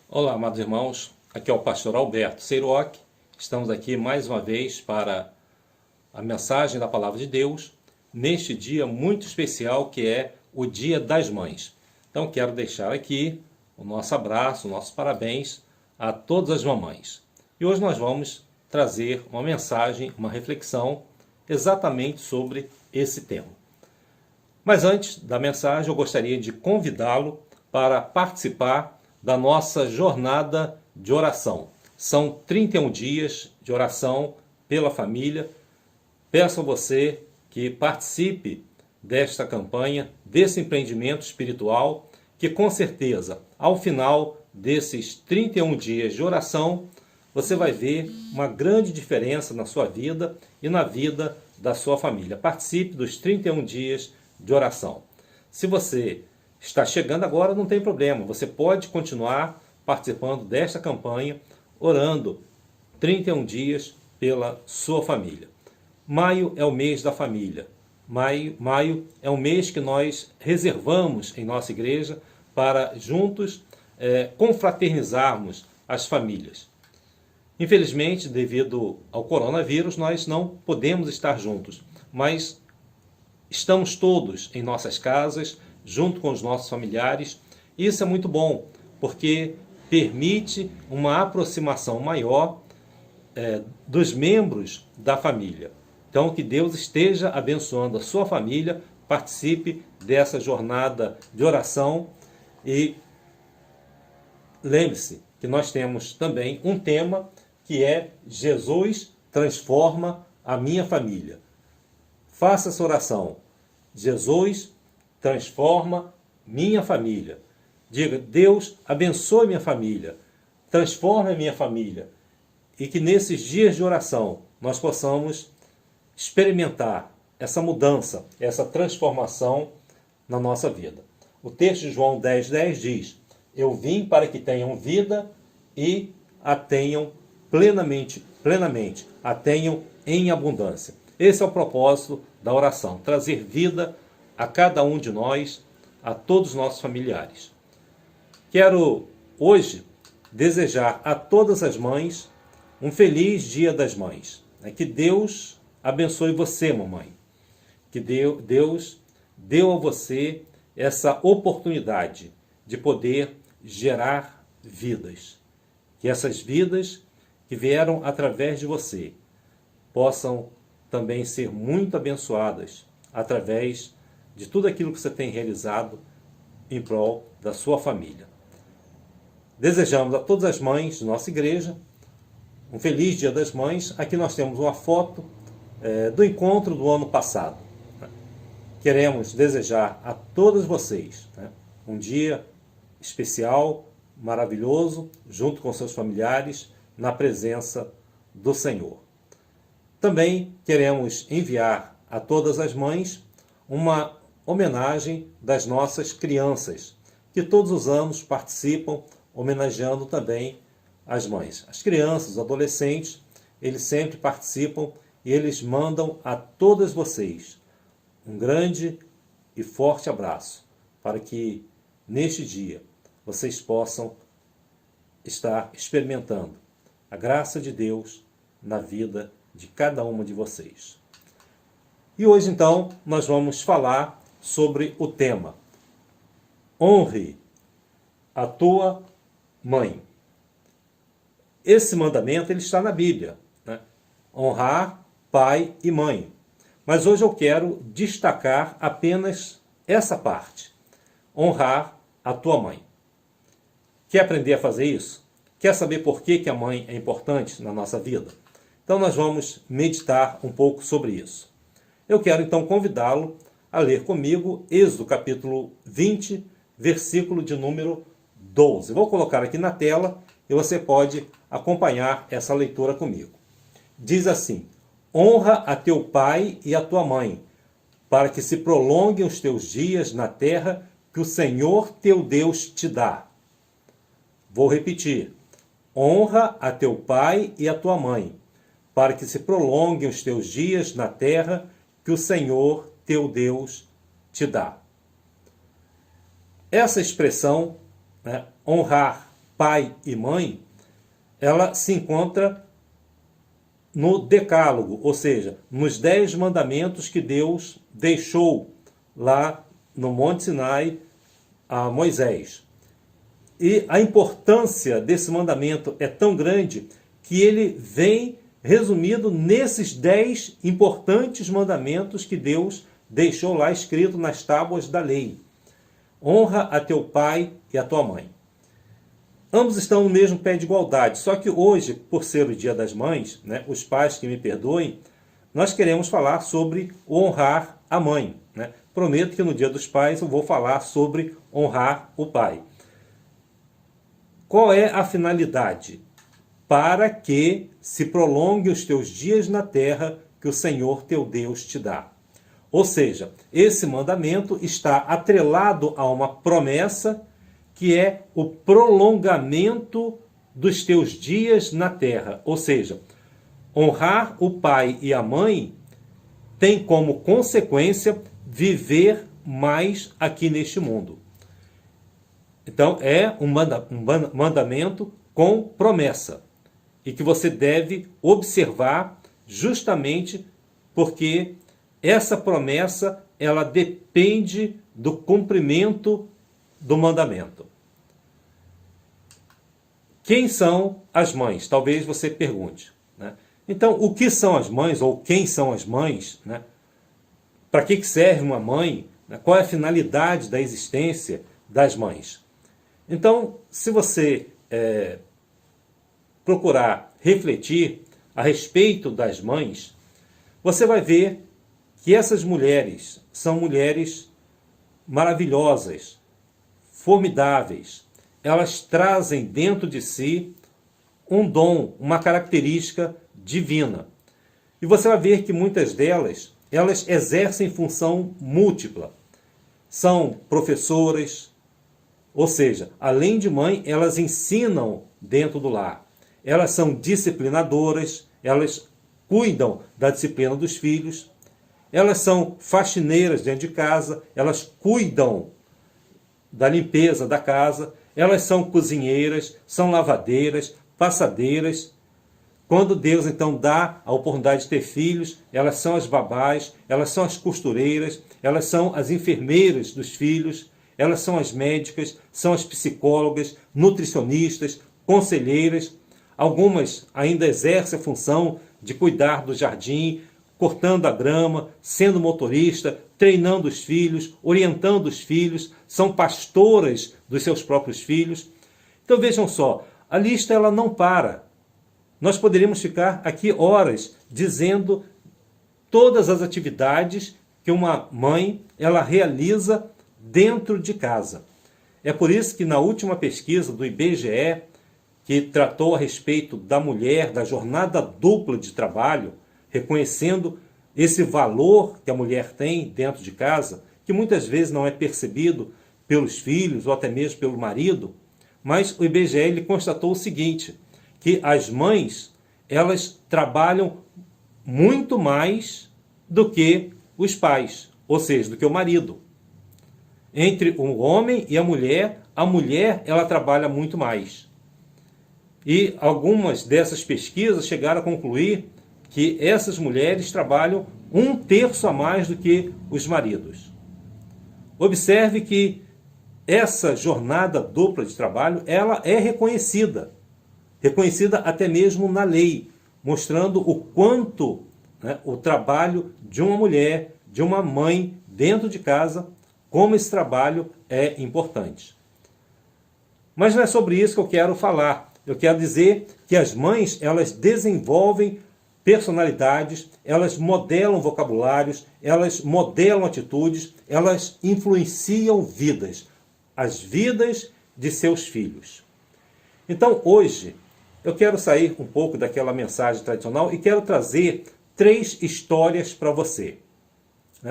Olá, amados irmãos, aqui é o pastor Alberto Seiroc. Estamos aqui mais uma vez para a mensagem da Palavra de Deus, neste dia muito especial que é o Dia das Mães. Então quero deixar aqui o nosso abraço, o nosso parabéns a todas as mamães. E hoje nós vamos trazer uma mensagem, uma reflexão exatamente sobre esse tema. Mas antes da mensagem eu gostaria de convidá-lo para participar da nossa jornada de oração. São 31 dias de oração pela família. Peço a você que participe desta campanha, desse empreendimento espiritual, que com certeza, ao final desses 31 dias de oração, você vai ver uma grande diferença na sua vida e na vida da sua família. Participe dos 31 dias de oração. Se você está chegando agora, não tem problema. Você pode continuar participando desta campanha, orando 31 dias pela sua família. Maio é o mês da família. Maio é um mês que nós reservamos em nossa igreja para juntos confraternizarmos as famílias. Infelizmente, devido ao coronavírus, nós não podemos estar juntos, mas estamos todos em nossas casas, junto com os nossos familiares. Isso é muito bom, porque permite uma aproximação maior dos membros da família. Então, que Deus esteja abençoando a sua família, participe dessa jornada de oração e lembre-se que nós temos também um tema que é Jesus transforma a minha família. Faça essa oração. Jesus transforma minha família. Diga, Deus abençoe minha família, transforme a minha família. E que nesses dias de oração nós possamos experimentar essa mudança, essa transformação na nossa vida. O texto de João 10:10 diz: Eu vim para que tenham vida e a tenham plenamente, a tenham em abundância. Esse é o propósito da oração, trazer vida a cada um de nós, a todos os nossos familiares. Quero hoje desejar a todas as mães um feliz Dia das Mães. Que Deus abençoe você, mamãe. Que Deus deu a você essa oportunidade de poder gerar vidas. Que essas vidas que vieram através de você possam também ser muito abençoadas através de tudo aquilo que você tem realizado em prol da sua família. Desejamos a todas as mães de nossa igreja um feliz Dia das Mães. Aqui nós temos uma foto do encontro do ano passado. Queremos desejar a todas vocês um dia especial, maravilhoso, junto com seus familiares, na presença do Senhor. Também queremos enviar a todas as mães uma homenagem das nossas crianças, que todos os anos participam, homenageando também as mães. As crianças, os adolescentes, eles sempre participam e eles mandam a todas vocês um grande e forte abraço, para que neste dia vocês possam estar experimentando a graça de Deus na vida de cada uma de vocês. E hoje, então, nós vamos falar sobre o tema: honre a tua mãe. Esse mandamento ele está na Bíblia, honrar pai e mãe. Mas hoje eu quero destacar apenas essa parte: honrar a tua mãe. Quer aprender a fazer isso? Quer saber por que a mãe é importante na nossa vida? Então nós vamos meditar um pouco sobre isso. Eu quero então convidá-lo a ler comigo Êxodo capítulo 20, versículo de número 12. Vou colocar aqui na tela e você pode acompanhar essa leitura comigo. Diz assim: honra a teu pai e a tua mãe, para que se prolonguem os teus dias na terra que o Senhor teu Deus te dá. Vou repetir: honra a teu pai e a tua mãe, para que se prolonguem os teus dias na terra que o Senhor teu Deus te dá. Essa expressão, honrar pai e mãe, ela se encontra no Decálogo, ou seja, nos 10 mandamentos que Deus deixou lá no Monte Sinai a Moisés. E a importância desse mandamento é tão grande que ele vem resumido nesses 10 importantes mandamentos que Deus deixou lá escrito nas tábuas da lei. Honra a teu pai e a tua mãe. Ambos estão no mesmo pé de igualdade, só que hoje, por ser o Dia das Mães, né, os pais que me perdoem, nós queremos falar sobre honrar a mãe, né? Prometo que no Dia dos Pais eu vou falar sobre honrar o pai. Qual é a finalidade? Para que se prolongue os teus dias na terra que o Senhor teu Deus te dá. Ou seja, esse mandamento está atrelado a uma promessa que é o prolongamento dos teus dias na terra. Ou seja, honrar o pai e a mãe tem como consequência viver mais aqui neste mundo. Então é um mandamento com promessa e que você deve observar justamente porque essa promessa ela depende do cumprimento do mandamento. Quem são as mães? Talvez você pergunte, né? Então, o que são as mães ou quem são as mães, né? Para que serve uma mãe? Qual é a finalidade da existência das mães? Então, se você procurar refletir a respeito das mães, você vai ver que essas mulheres são mulheres maravilhosas, formidáveis. Elas trazem dentro de si um dom, uma característica divina. E você vai ver que muitas delas, elas exercem função múltipla. São professoras, ou seja, além de mãe, elas ensinam dentro do lar. Elas são disciplinadoras, elas cuidam da disciplina dos filhos. Elas são faxineiras dentro de casa, elas cuidam da limpeza da casa. Elas são cozinheiras, são lavadeiras, passadeiras. Quando Deus então dá a oportunidade de ter filhos, elas são as babás, elas são as costureiras, elas são as enfermeiras dos filhos, elas são as médicas, são as psicólogas, nutricionistas, conselheiras. Algumas ainda exercem a função de cuidar do jardim, cortando a grama, sendo motorista, treinando os filhos, orientando os filhos, são pastoras dos seus próprios filhos. Então vejam só, a lista ela não para. Nós poderíamos ficar aqui horas dizendo todas as atividades que uma mãe ela realiza dentro de casa. É por isso que na última pesquisa do IBGE, que tratou a respeito da mulher, da jornada dupla de trabalho, reconhecendo esse valor que a mulher tem dentro de casa, que muitas vezes não é percebido pelos filhos ou até mesmo pelo marido, mas o IBGE ele constatou o seguinte, que as mães, elas trabalham muito mais do que os pais, ou seja, do que o marido. Entre o homem e a mulher ela trabalha muito mais. E algumas dessas pesquisas chegaram a concluir que essas mulheres trabalham 1/3 a mais do que os maridos. Observe que essa jornada dupla de trabalho, ela é reconhecida até mesmo na lei, mostrando o quanto, né, o trabalho de uma mulher, de uma mãe dentro de casa, como esse trabalho é importante. Mas não é sobre isso que eu quero falar. Eu quero dizer que as mães, elas desenvolvem personalidades, elas modelam vocabulários, elas modelam atitudes, elas influenciam vidas, as vidas de seus filhos. Então hoje eu quero sair um pouco daquela mensagem tradicional e quero trazer 3 histórias para você.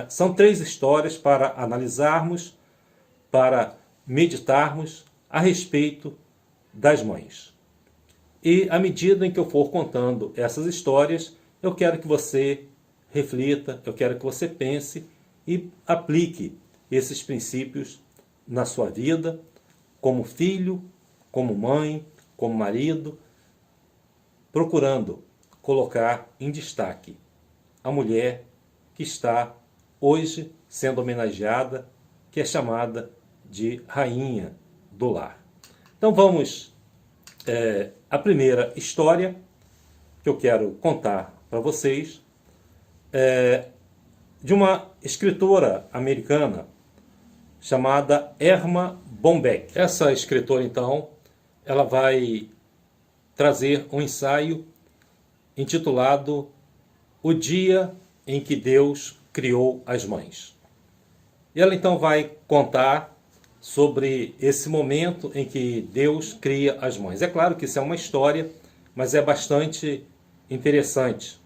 São 3 histórias para analisarmos, para meditarmos a respeito das mães. E à medida em que eu for contando essas histórias, eu quero que você reflita, eu quero que você pense e aplique esses princípios na sua vida, como filho, como mãe, como marido, procurando colocar em destaque a mulher que está hoje sendo homenageada, que é chamada de rainha do lar. Então vamos à primeira história que eu quero contar para vocês, de uma escritora americana chamada Erma Bombeck. Essa escritora, então, ela vai trazer um ensaio intitulado O Dia em que Deus Criou as Mães. E ela então vai contar sobre esse momento em que Deus cria as mães. É claro que isso é uma história, mas é bastante interessante.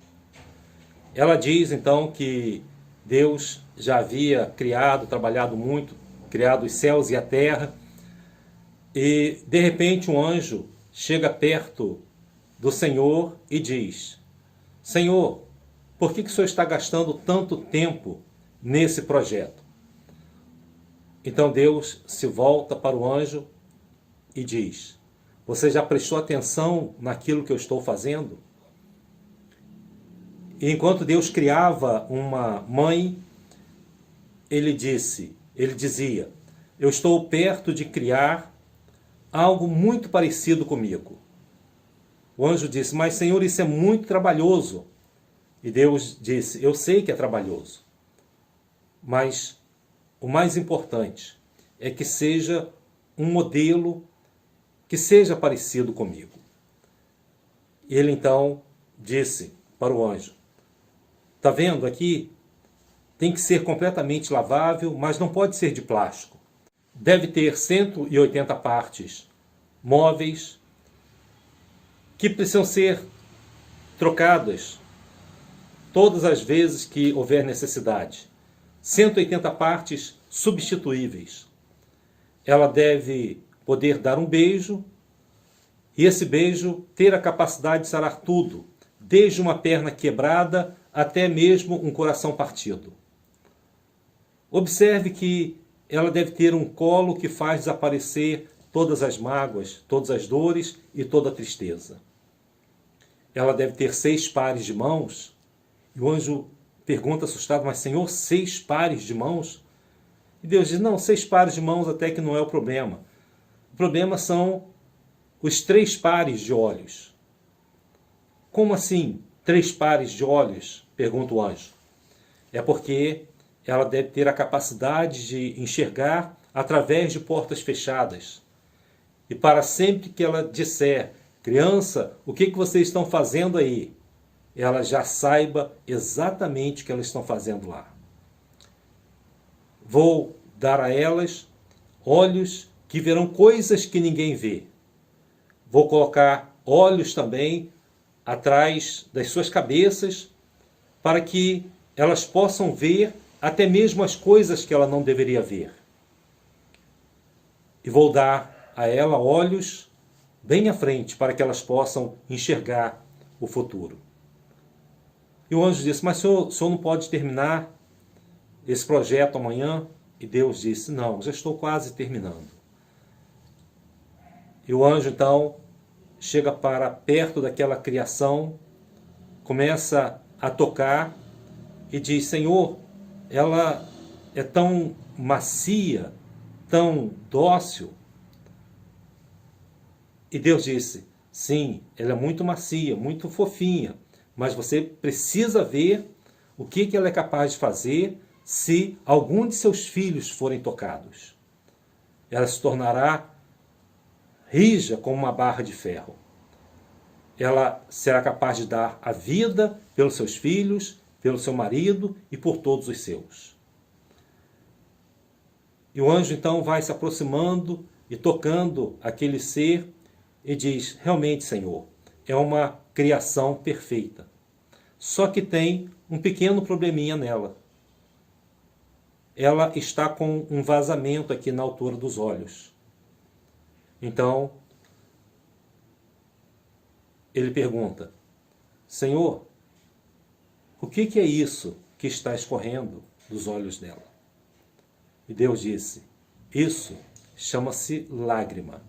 Ela diz então que Deus já havia criado, trabalhado muito, criado os céus e a terra, e de repente um anjo chega perto do Senhor e diz: Senhor, por que o Senhor está gastando tanto tempo nesse projeto? Então Deus se volta para o anjo e diz: você já prestou atenção naquilo que eu estou fazendo? E enquanto Deus criava uma mãe, ele dizia: eu estou perto de criar algo muito parecido comigo. O anjo disse: mas Senhor, isso é muito trabalhoso. E Deus disse: eu sei que é trabalhoso, mas o mais importante é que seja um modelo que seja parecido comigo. E ele então disse para o anjo: está vendo aqui? Tem que ser completamente lavável, mas não pode ser de plástico. Deve ter 180 partes móveis que precisam ser trocadas todas as vezes que houver necessidade. 180 partes substituíveis. Ela deve poder dar um beijo, e esse beijo ter a capacidade de sarar tudo, desde uma perna quebrada até mesmo um coração partido. Observe que ela deve ter um colo que faz desaparecer todas as mágoas, todas as dores e toda a tristeza. Ela deve ter 6 pares de mãos. E o anjo pergunta assustado: mas Senhor, 6 pares de mãos? E Deus diz: não, 6 pares de mãos até que não é o problema. O problema são os 3 pares de olhos. Como assim 3 pares de olhos? Pergunta o anjo. É porque ela deve ter a capacidade de enxergar através de portas fechadas. E para sempre que ela disser: criança, o que vocês estão fazendo aí? Ela já saiba exatamente o que elas estão fazendo lá. Vou dar a elas olhos que verão coisas que ninguém vê. Vou colocar olhos também atrás das suas cabeças, para que elas possam ver até mesmo as coisas que ela não deveria ver. E vou dar a ela olhos bem à frente, para que elas possam enxergar o futuro. E o anjo disse: mas o senhor não pode terminar esse projeto amanhã? E Deus disse: não, já estou quase terminando. E o anjo então chega para perto daquela criação, começa a tocar e diz: Senhor, ela é tão macia, tão dócil. E Deus disse: sim, ela é muito macia, muito fofinha, mas você precisa ver o que ela é capaz de fazer se algum de seus filhos forem tocados. Ela se tornará rija como uma barra de ferro. Ela será capaz de dar a vida pelos seus filhos, pelo seu marido e por todos os seus. E o anjo então vai se aproximando e tocando aquele ser e diz: realmente, Senhor, é uma criação perfeita. Só que tem um pequeno probleminha nela. Ela está com um vazamento aqui na altura dos olhos. Então, ele pergunta: Senhor, o que é isso que está escorrendo dos olhos dela? E Deus disse: isso chama-se lágrima.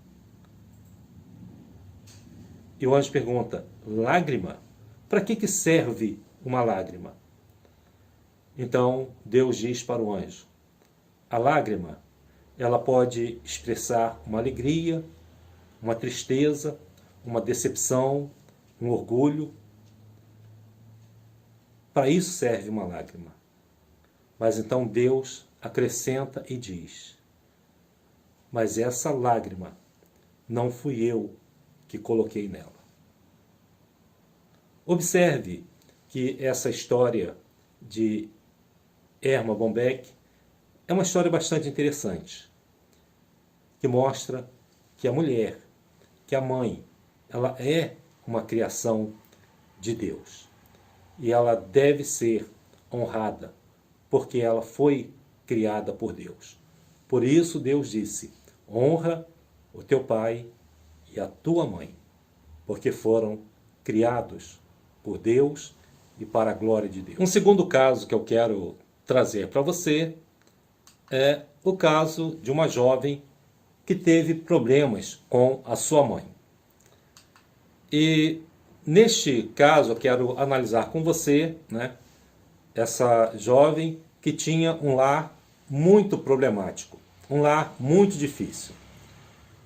E o anjo pergunta: lágrima? Para que serve uma lágrima? Então Deus diz para o anjo: a lágrima, ela pode expressar uma alegria, uma tristeza, uma decepção, um orgulho. Para isso serve uma lágrima. Mas então Deus acrescenta e diz: mas essa lágrima não fui eu que coloquei nela. Observe que essa história de Erma Bombeck é uma história bastante interessante, que mostra que a mulher, que a mãe, ela é uma criação de Deus. E ela deve ser honrada, porque ela foi criada por Deus. Por isso Deus disse: honra o teu pai e a tua mãe, porque foram criados por Deus e para a glória de Deus. Um segundo caso que eu quero trazer para você é o caso de uma jovem que teve problemas com a sua mãe. E neste caso eu quero analisar com você, essa jovem que tinha um lar muito problemático, um lar muito difícil.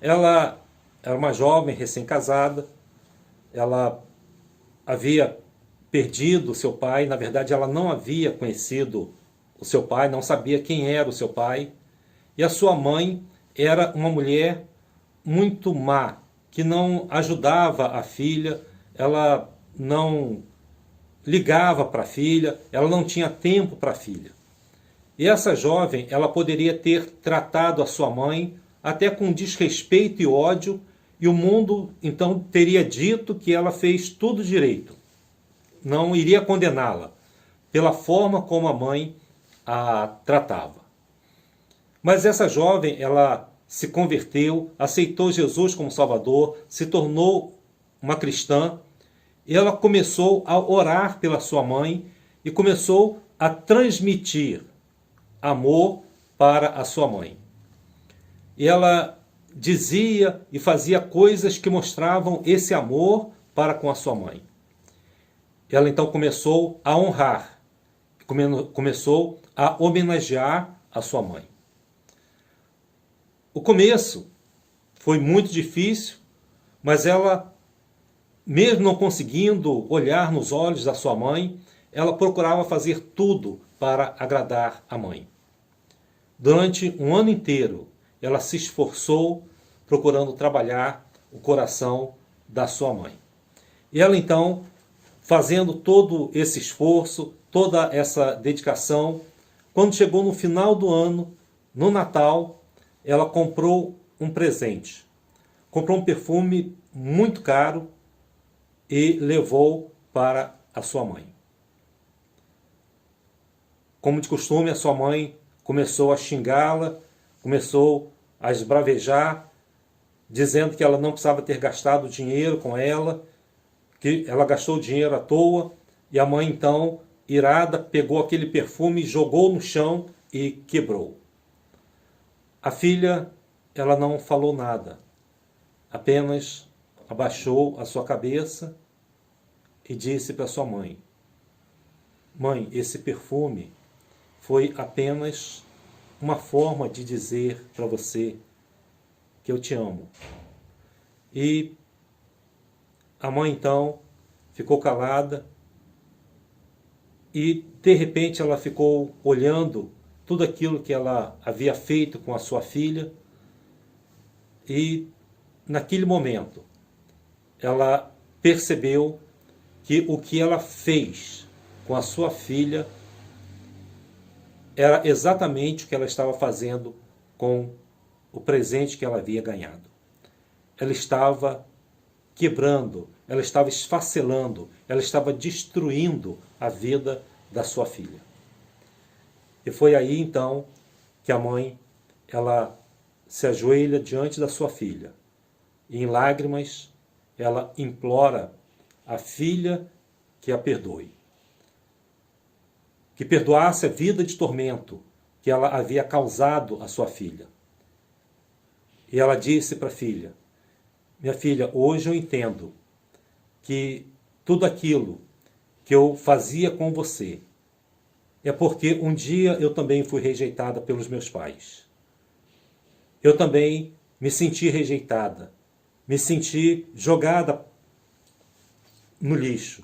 Ela era uma jovem recém-casada, ela havia perdido o seu pai, na verdade ela não havia conhecido o seu pai, não sabia quem era o seu pai, e a sua mãe era uma mulher muito má, que não ajudava a filha, ela não ligava para a filha, ela não tinha tempo para a filha. E essa jovem, ela poderia ter tratado a sua mãe até com desrespeito e ódio, e o mundo então teria dito que ela fez tudo direito. Não iria condená-la pela forma como a mãe a tratava. Mas essa jovem, ela se converteu, aceitou Jesus como Salvador, se tornou uma cristã, e ela começou a orar pela sua mãe e começou a transmitir amor para a sua mãe. E ela dizia e fazia coisas que mostravam esse amor para com a sua mãe. Ela então começou a honrar, começou a homenagear a sua mãe. O começo foi muito difícil, mas ela, mesmo não conseguindo olhar nos olhos da sua mãe, ela procurava fazer tudo para agradar a mãe. Durante um ano inteiro, ela se esforçou procurando trabalhar o coração da sua mãe. E ela então, fazendo todo esse esforço, toda essa dedicação, quando chegou no final do ano, no Natal, ela comprou um presente. Comprou um perfume muito caro e levou para a sua mãe. Como de costume, a sua mãe começou a xingá-la, começou a esbravejar, dizendo que ela não precisava ter gastado dinheiro com ela, que ela gastou dinheiro à toa, e a mãe então, irada, pegou aquele perfume, jogou no chão e quebrou. A filha, ela não falou nada, apenas abaixou a sua cabeça e disse para sua mãe: mãe, esse perfume foi apenas uma forma de dizer para você que eu te amo. E a mãe então ficou calada e de repente ela ficou olhando tudo aquilo que ela havia feito com a sua filha, e naquele momento ela percebeu que o que ela fez com a sua filha era exatamente o que ela estava fazendo com o presente que ela havia ganhado. Ela estava quebrando, ela estava esfacelando, ela estava destruindo a vida da sua filha. E foi aí então que a mãe, ela se ajoelha diante da sua filha e em lágrimas ela implora a filha que a perdoe, que perdoasse a vida de tormento que ela havia causado à sua filha. E ela disse para a filha: minha filha, hoje eu entendo que tudo aquilo que eu fazia com você é porque um dia eu também fui rejeitada pelos meus pais. Eu também me senti rejeitada, me senti jogada no lixo.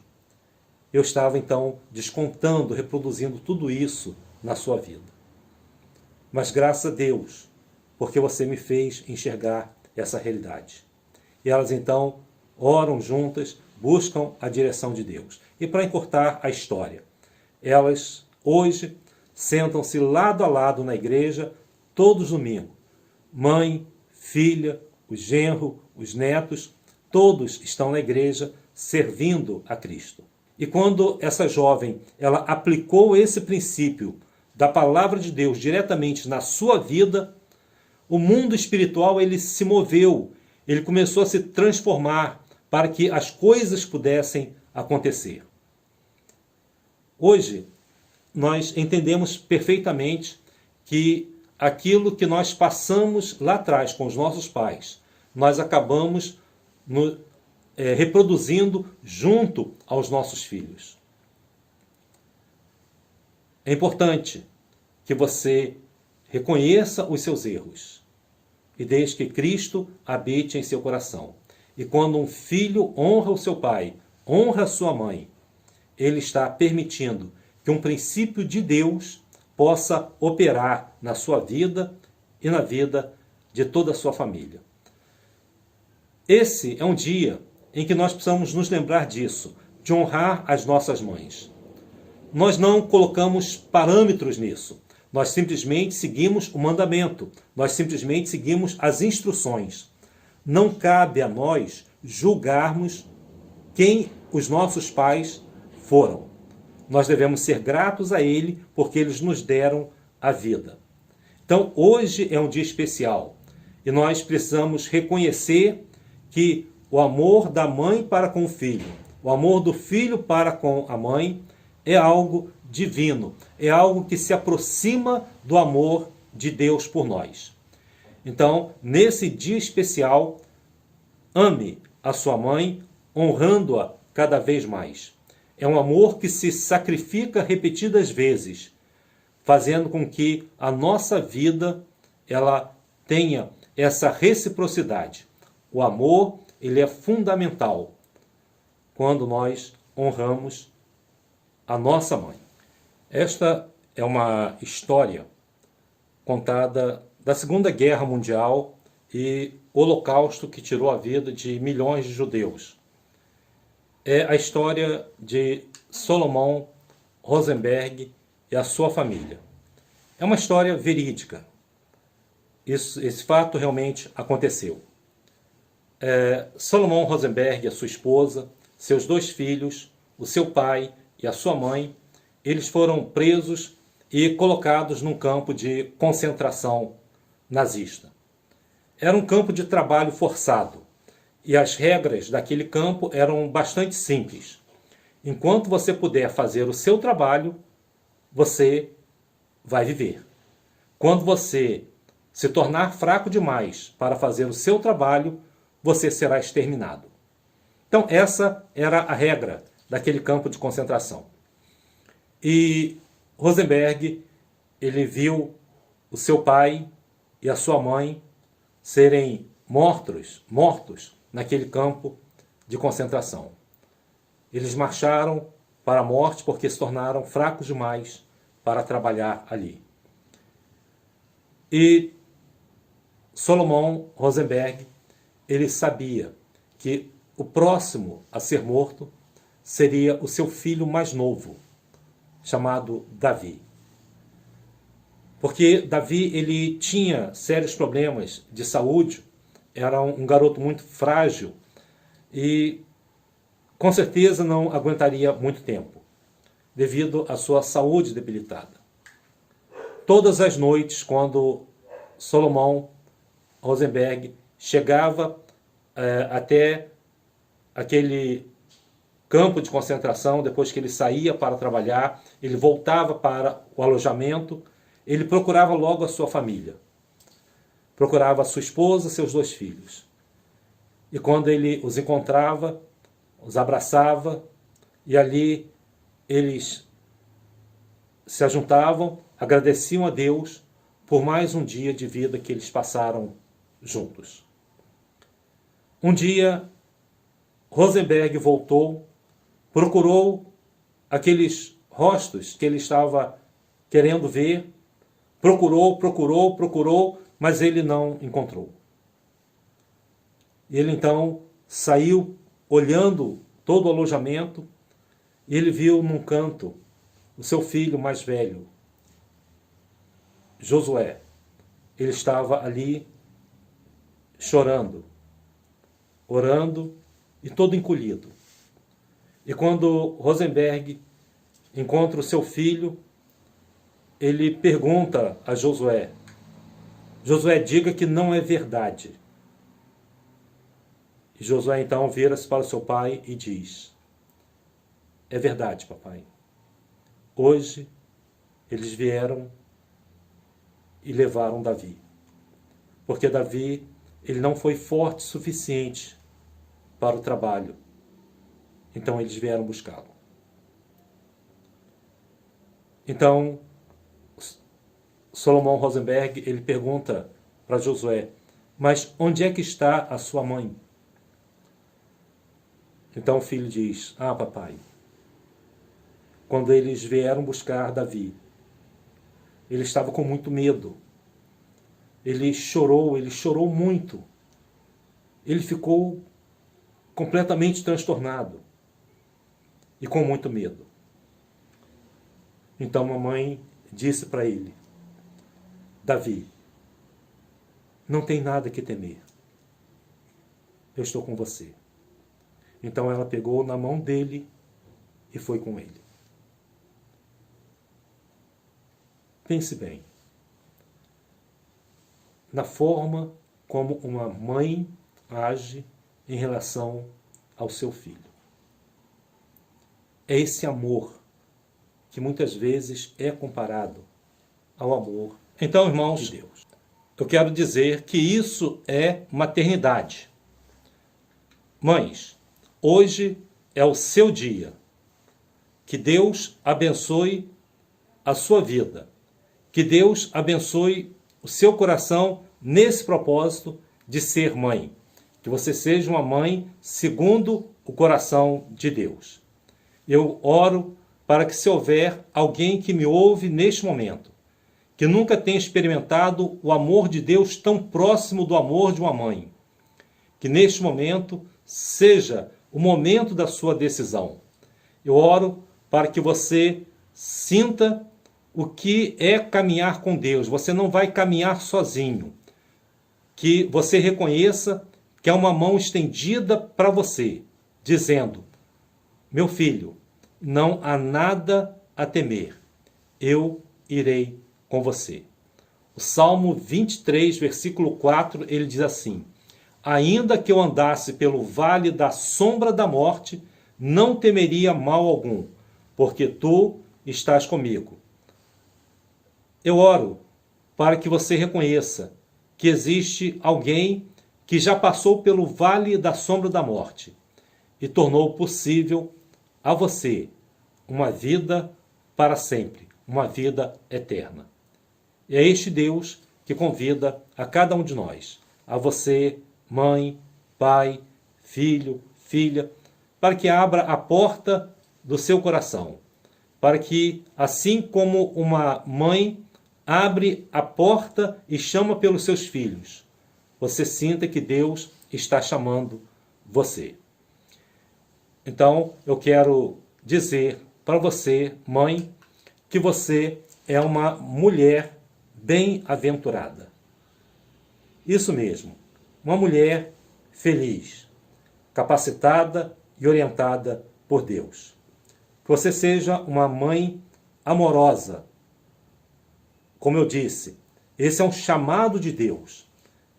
Eu estava então descontando, reproduzindo tudo isso na sua vida. Mas graças a Deus, porque você me fez enxergar essa realidade. E elas então oram juntas, buscam a direção de Deus. E para encurtar a história, elas hoje sentam-se lado a lado na igreja todos os domingos. Mãe, filha, o genro, os netos, todos estão na igreja servindo a Cristo. E quando essa jovem ela aplicou esse princípio da palavra de Deus diretamente na sua vida, o mundo espiritual ele se moveu, ele começou a se transformar para que as coisas pudessem acontecer. Hoje, nós entendemos perfeitamente que aquilo que nós passamos lá atrás com os nossos pais, nós acabamos reproduzindo junto aos nossos filhos. É importante que você reconheça os seus erros e deixe que Cristo habite em seu coração. E quando um filho honra o seu pai, honra a sua mãe, ele está permitindo que um princípio de Deus possa operar na sua vida e na vida de toda a sua família. Esse é um dia em que nós precisamos nos lembrar disso, de honrar as nossas mães. Nós não colocamos parâmetros nisso. Nós simplesmente seguimos o mandamento. Nós simplesmente seguimos as instruções. Não cabe a nós julgarmos quem os nossos pais foram. Nós devemos ser gratos a Ele porque eles nos deram a vida. Então, hoje é um dia especial e nós precisamos reconhecer que o amor da mãe para com o filho, o amor do filho para com a mãe é algo divino, é algo que se aproxima do amor de Deus por nós. Então, nesse dia especial, ame a sua mãe, honrando-a cada vez mais. É um amor que se sacrifica repetidas vezes, fazendo com que a nossa vida ela tenha essa reciprocidade. O amor, ele é fundamental quando nós honramos a nossa mãe. Esta é uma história contada da Segunda Guerra Mundial e Holocausto que tirou a vida de milhões de judeus. É a história de Solomon Rosenberg e a sua família. É uma história verídica. Esse fato realmente aconteceu. Solomon Rosenberg e a sua esposa, seus 2 filhos, o seu pai e a sua mãe, eles foram presos e colocados num campo de concentração nazista. Era um campo de trabalho forçado e as regras daquele campo eram bastante simples. Enquanto você puder fazer o seu trabalho, você vai viver. Quando você se tornar fraco demais para fazer o seu trabalho, você será exterminado. Então essa era a regra daquele campo de concentração. E Rosenberg, ele viu o seu pai e a sua mãe serem mortos naquele campo de concentração. Eles marcharam para a morte porque se tornaram fracos demais para trabalhar ali. E Solomon Rosenberg, ele sabia que o próximo a ser morto seria o seu filho mais novo, chamado Davi. Porque Davi ele tinha sérios problemas de saúde, era um garoto muito frágil e com certeza não aguentaria muito tempo, devido à sua saúde debilitada. Todas as noites, quando Solomon Rosenberg chegava até aquele campo de concentração, depois que ele saía para trabalhar, ele voltava para o alojamento, ele procurava logo a sua família. Procurava a sua esposa, seus 2 filhos. E quando ele os encontrava, os abraçava e ali eles se ajuntavam, agradeciam a Deus por mais um dia de vida que eles passaram juntos. Um dia, Rosenberg voltou, procurou aqueles rostos que ele estava querendo ver, procurou, mas ele não encontrou. Ele então saiu olhando todo o alojamento e ele viu num canto o seu filho mais velho, Josué. Ele estava ali chorando, orando e todo encolhido. E quando Rosenberg encontra o seu filho, ele pergunta a Josué: Josué, diga que não é verdade. E Josué então vira-se para o seu pai e diz: é verdade, papai. Hoje eles vieram e levaram Davi. Porque Davi, ele não foi forte o suficiente para o trabalho. Então eles vieram buscá-lo. Então, Salomão Rosenberg, ele pergunta para Josué: mas onde é que está a sua mãe? Então o filho diz: ah, papai, quando eles vieram buscar Davi, ele estava com muito medo. Ele chorou muito. Ele ficou completamente transtornado e com muito medo. Então a mamãe disse para ele: Davi, não tem nada que temer. Eu estou com você. Então ela pegou na mão dele e foi com ele. Pense bem na forma como uma mãe age em relação ao seu filho. É esse amor que muitas vezes é comparado ao amor, então, irmãos, de Deus. Eu quero dizer que isso é maternidade. Mães, hoje é o seu dia. Que Deus abençoe a sua vida. Que Deus abençoe o seu coração nesse propósito de ser mãe. Que você seja uma mãe segundo o coração de Deus. Eu oro para que, se houver alguém que me ouve neste momento, que nunca tenha experimentado o amor de Deus tão próximo do amor de uma mãe, que neste momento seja o momento da sua decisão. Eu oro para que você sinta o que é caminhar com Deus. Você não vai caminhar sozinho. Que você reconheça que é uma mão estendida para você, dizendo: meu filho, não há nada a temer. Eu irei com você. O Salmo 23, versículo 4, ele diz assim: ainda que eu andasse pelo vale da sombra da morte, não temeria mal algum, porque tu estás comigo. Eu oro para que você reconheça que existe alguém que já passou pelo vale da sombra da morte e tornou possível a você uma vida para sempre, uma vida eterna. E é este Deus que convida a cada um de nós, a você, mãe, pai, filho, filha, para que abra a porta do seu coração, para que, assim como uma mãe abre a porta e chama pelos seus filhos, você sinta que Deus está chamando você. Então, eu quero dizer para você, mãe, que você é uma mulher bem-aventurada. Isso mesmo, uma mulher feliz, capacitada e orientada por Deus. Que você seja uma mãe amorosa. Como eu disse, esse é um chamado de Deus.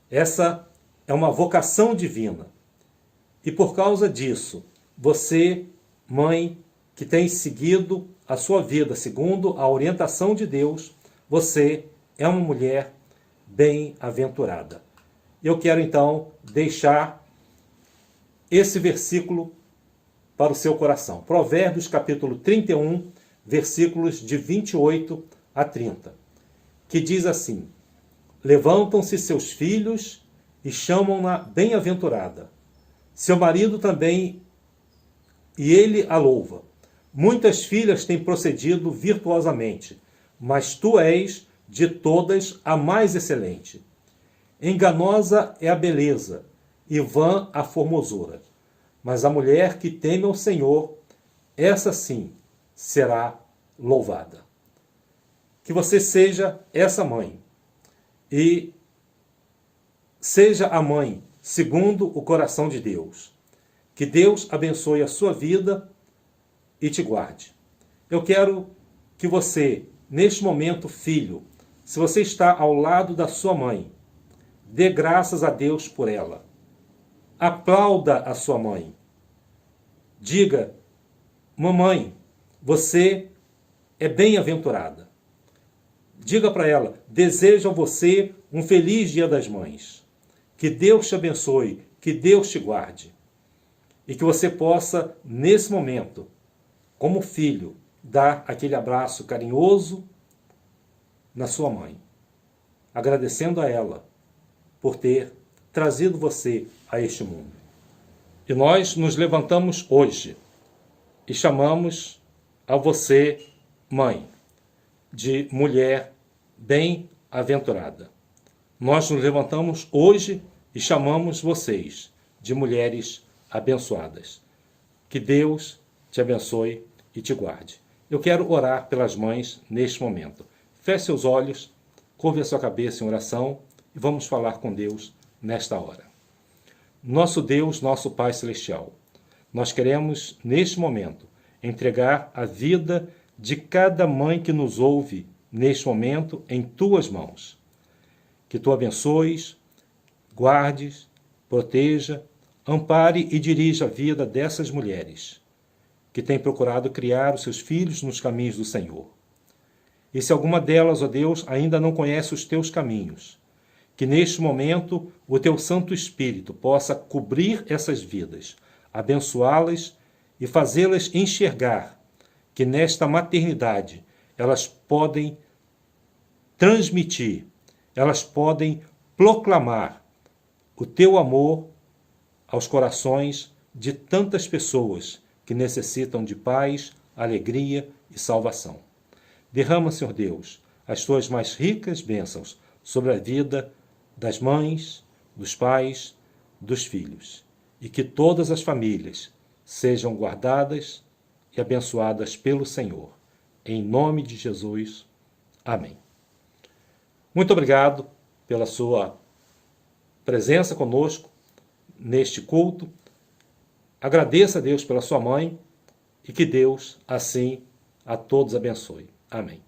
Essa é uma vocação divina. E por causa disso, você, mãe, que tem seguido a sua vida segundo a orientação de Deus, você é uma mulher bem-aventurada. Eu quero então deixar esse versículo para o seu coração. Provérbios capítulo 31, versículos de 28 a 30, que diz assim: levantam-se seus filhos e chamam-na bem-aventurada. Seu marido também, e ele a louva. Muitas filhas têm procedido virtuosamente, mas tu és de todas a mais excelente. Enganosa é a beleza, e vã a formosura. Mas a mulher que teme ao Senhor, essa sim será louvada. Que você seja essa mãe, e seja a mãe segundo o coração de Deus. Que Deus abençoe a sua vida e te guarde. Eu quero que você, neste momento, filho, se você está ao lado da sua mãe, dê graças a Deus por ela. Aplauda a sua mãe. Diga: mamãe, você é bem-aventurada. Diga para ela: desejo a você um feliz Dia das Mães. Que Deus te abençoe, que Deus te guarde. E que você possa, nesse momento, como filho, dar aquele abraço carinhoso na sua mãe, agradecendo a ela por ter trazido você a este mundo. E nós nos levantamos hoje e chamamos a você, mãe, de mulher bem-aventurada. Nós nos levantamos hoje e chamamos vocês de mulheres abençoadas. Que Deus te abençoe e te guarde. Eu quero orar pelas mães neste momento. Feche seus olhos, curve a sua cabeça em oração e vamos falar com Deus nesta hora. Nosso Deus, nosso Pai Celestial, nós queremos, neste momento, entregar a vida de cada mãe que nos ouve neste momento em tuas mãos. Que tu abençoes, guardes, proteja, ampare e dirija a vida dessas mulheres que têm procurado criar os seus filhos nos caminhos do Senhor. E se alguma delas, ó Deus, ainda não conhece os teus caminhos, que neste momento o teu Santo Espírito possa cobrir essas vidas, abençoá-las e fazê-las enxergar que nesta maternidade elas podem transmitir, elas podem proclamar o teu amor aos corações de tantas pessoas que necessitam de paz, alegria e salvação. Derrama, Senhor Deus, as tuas mais ricas bênçãos sobre a vida das mães, dos pais, dos filhos, e que todas as famílias sejam guardadas e abençoadas pelo Senhor. Em nome de Jesus. Amém. Muito obrigado pela sua presença conosco neste culto. Agradeça a Deus pela sua mãe e que Deus, assim, a todos abençoe. Amém.